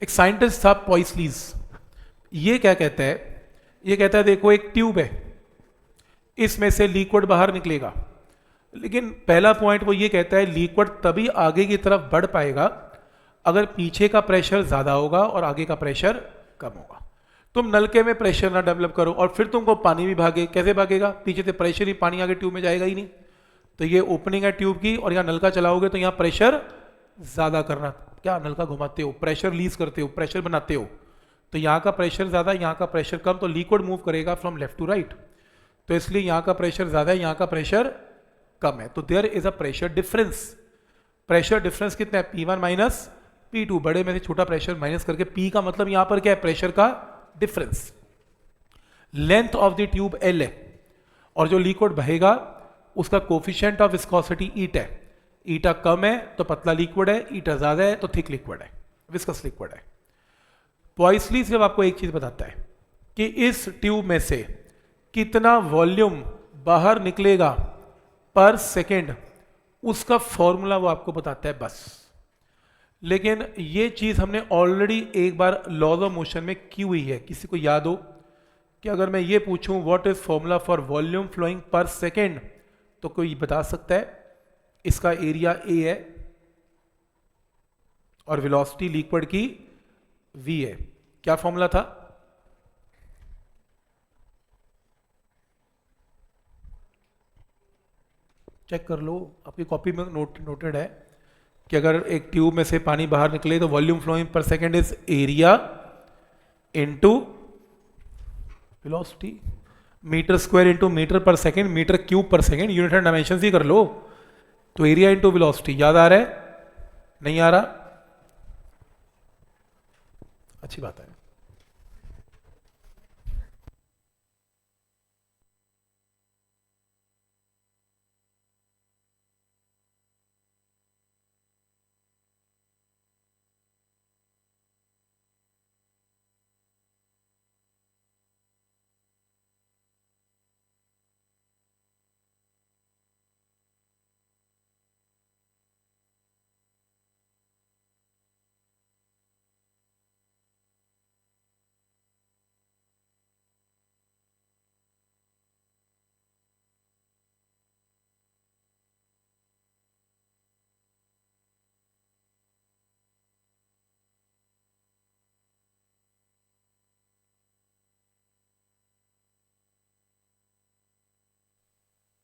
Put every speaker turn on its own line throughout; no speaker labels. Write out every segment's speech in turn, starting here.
एक साइंटिस्ट था पॉइसलीज, ये क्या कहता है, ये कहता है देखो एक ट्यूब है, इसमें से लिक्विड बाहर निकलेगा, लेकिन पहला पॉइंट वो ये कहता है लिक्विड तभी आगे की तरफ बढ़ पाएगा अगर पीछे का प्रेशर ज्यादा होगा और आगे का प्रेशर कम होगा। तुम नलके में प्रेशर ना डेवलप करो और फिर तुमको पानी भी भागे, कैसे भागेगा, पीछे से प्रेशर ही, पानी आगे ट्यूब में जाएगा ही नहीं। तो ये ओपनिंग है ट्यूब की और यहाँ नलका चलाओगे तो यहाँ प्रेशर ज्यादा करना, क्या नलका घुमाते हो, प्रेशर लीज करते हो, प्रेशर बनाते हो, तो यहाँ का प्रेशर ज्यादा, यहाँ का प्रेशर कम, तो लिक्विड मूव करेगा फ्रॉम लेफ्ट टू राइट। तो इसलिए यहाँ का प्रेशर ज्यादा है, यहाँ का प्रेशर कम है, तो there is a pressure difference. Pressure difference कितना है, P1 माइनस P2, बड़े में से छोटा प्रेशर माइनस करके P का मतलब यहां पर क्या है, प्रेशर का difference. Length of the tube L है और जो लिक्विड बहेगा उसका कोफिशिएंट ऑफ विस्कोसिटी ईट है, ईटा कम है तो पतला लिक्विड है, ईटा ज्यादा है तो थिक लिक्विड है, विस्कस लिक्विड है। पॉइसली सिर्फ आपको एक चीज बताता है कि इस ट्यूब में से कितना वॉल्यूम बाहर निकलेगा पर सेकेंड, उसका फॉर्मूला वो आपको बताता है बस। लेकिन ये चीज हमने ऑलरेडी एक बार लॉज ऑफ मोशन में की हुई है। किसी को याद हो कि अगर मैं ये पूछूं what is formula for volume flowing per second, तो कोई बता सकता है? इसका एरिया A है और वेलोसिटी लिक्विड की V है। क्या फॉर्मूला था? चेक कर लो, आपकी कॉपी में नोटेड है कि अगर एक ट्यूब में से पानी बाहर निकले तो volume flowing per second is area into velocity, metre square into metre per second, metre cube per second, unit and dimension ही कर लो। तो एरिया इनटू वेलोसिटी याद आ रहा है? नहीं आ रहा? अच्छी बात है।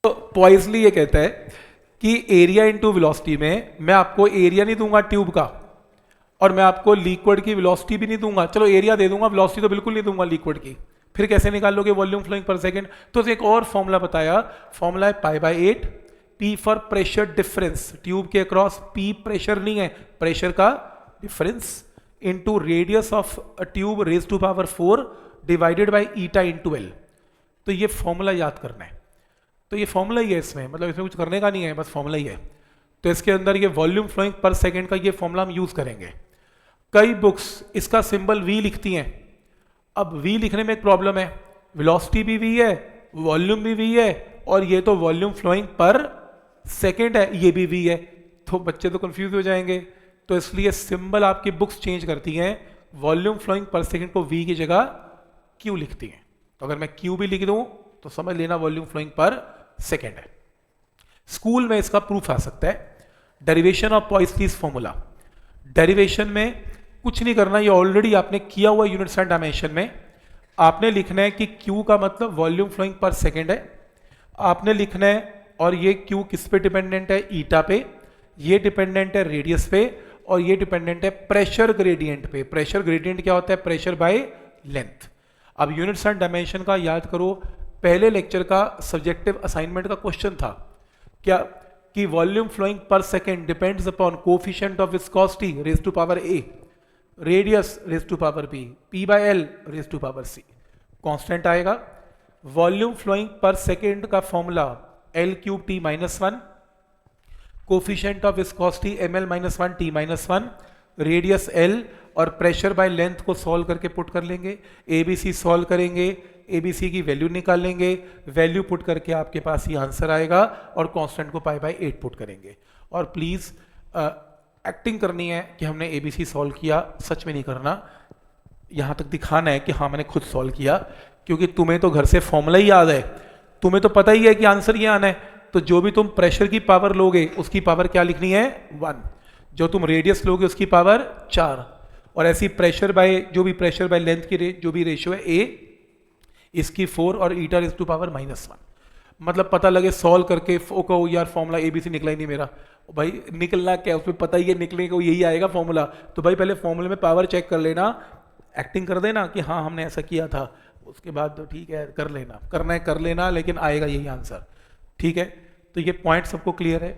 तो पॉइसली ये कहता है कि एरिया इनटू वेलोसिटी में मैं आपको एरिया नहीं दूंगा ट्यूब का और मैं आपको लिक्विड की वेलोसिटी भी नहीं दूंगा, चलो एरिया दे दूंगा, वेलोसिटी तो बिल्कुल नहीं दूंगा लिक्विड की। फिर कैसे निकाल लोगे वॉल्यूम फ्लोइंग पर सेकेंड? तो एक और फॉर्मूला बताया, फॉर्मूला है π/8, P for pressure difference, tube के अक्रॉस P प्रेशर नहीं है, प्रेशर का difference into radius of a tube raise to power 4 divided by eta into L। तो ये फॉर्मूला याद करना है। तो ये फॉर्मूला ही है इसमें, मतलब इसमें कुछ करने का नहीं है, बस फॉर्मूला ही है। तो इसके अंदर ये वॉल्यूम फ्लोइंग पर सेकेंड का ये फॉर्मूला हम यूज करेंगे। कई बुक्स इसका सिंबल V लिखती हैं। अब V लिखने में एक प्रॉब्लम है, वेलोसिटी भी V है, वॉल्यूम भी V है और ये तो वॉल्यूम फ्लोइंग पर सेकेंड है, ये भी V है, तो बच्चे तो कंफ्यूज हो जाएंगे। तो इसलिए सिंबल आपकी बुक्स चेंज करती हैं, वॉल्यूम फ्लोइंग पर सेकेंड को V की जगह Q लिखती हैं। तो अगर मैं Q भी लिख दूं तो समझ लेना वॉल्यूम फ्लोइंग पर सेकेंड है। स्कूल में इसका प्रूफ आ सकता है, डेरिवेशन ऑफ पॉइसलीज फॉर्मूला। डेरिवेशन में कुछ नहीं करना, ये ऑलरेडी आपने किया हुआ यूनिट्स एंड डायमेंशन में। आपने लिखना है कि Q का मतलब वॉल्यूम फ्लोइंग पर सेकेंड है, आपने लिखना है, और ये Q किस पे डिपेंडेंट है? ईटा पे, ये डिपेंडेंट है रेडियस पे, और ये डिपेंडेंट है प्रेशर ग्रेडियंट पे। प्रेशर ग्रेडियंट क्या होता है? Pressure by length. अब यूनिट्स एंड डायमेंशन का याद करो, पहले लेक्चर का सब्जेक्टिव असाइनमेंट का क्वेश्चन था क्या कि volume flowing per second depends upon coefficient of viscosity raise to power A, radius raise to power B, P/L raise to power C। Constant आएगा। वॉल्यूम फ्लोइंग पर सेकेंड का formula L3T-1, coefficient of viscosity ml-1 T-1, radius L और pressure by length को solve करके put कर लेंगे, ABC solve करेंगे, ABC की value निकाल लेंगे, वैल्यू पुट करके आपके पास ये आंसर आएगा और कांस्टेंट को π/8 पुट करेंगे। और प्लीज एक्टिंग करनी है कि हमने ABC सॉल्व किया, सच में नहीं करना, यहाँ तक दिखाना है कि हाँ मैंने खुद सॉल्व किया, क्योंकि तुम्हें तो घर से फॉर्मूला ही याद है, तुम्हें तो पता ही है कि आंसर ये आना है, तो जो भी तुम प्रेशर की पावर लोगे उसकी पावर क्या लिखनी है 1, जो तुम रेडियस लोगे उसकी पावर 4, और ऐसी प्रेशर बाय जो भी प्रेशर बाय लेंथ की जो भी रेशियो है A इसकी 4 और ईटा इज टू पावर -1। मतलब पता लगे सॉल्व करके कहो यार फॉर्मूला ABC निकला ही नहीं मेरा, भाई निकलना क्या उसमें पता ही है, निकलने को यही आएगा फॉर्मूला, तो भाई पहले फॉर्मूले में पावर चेक कर लेना, एक्टिंग कर देना कि हाँ हमने ऐसा किया था, उसके बाद तो ठीक है कर लेना, करना है कर लेना, लेकिन आएगा यही आंसर। ठीक है, तो ये पॉइंट सबको क्लियर है।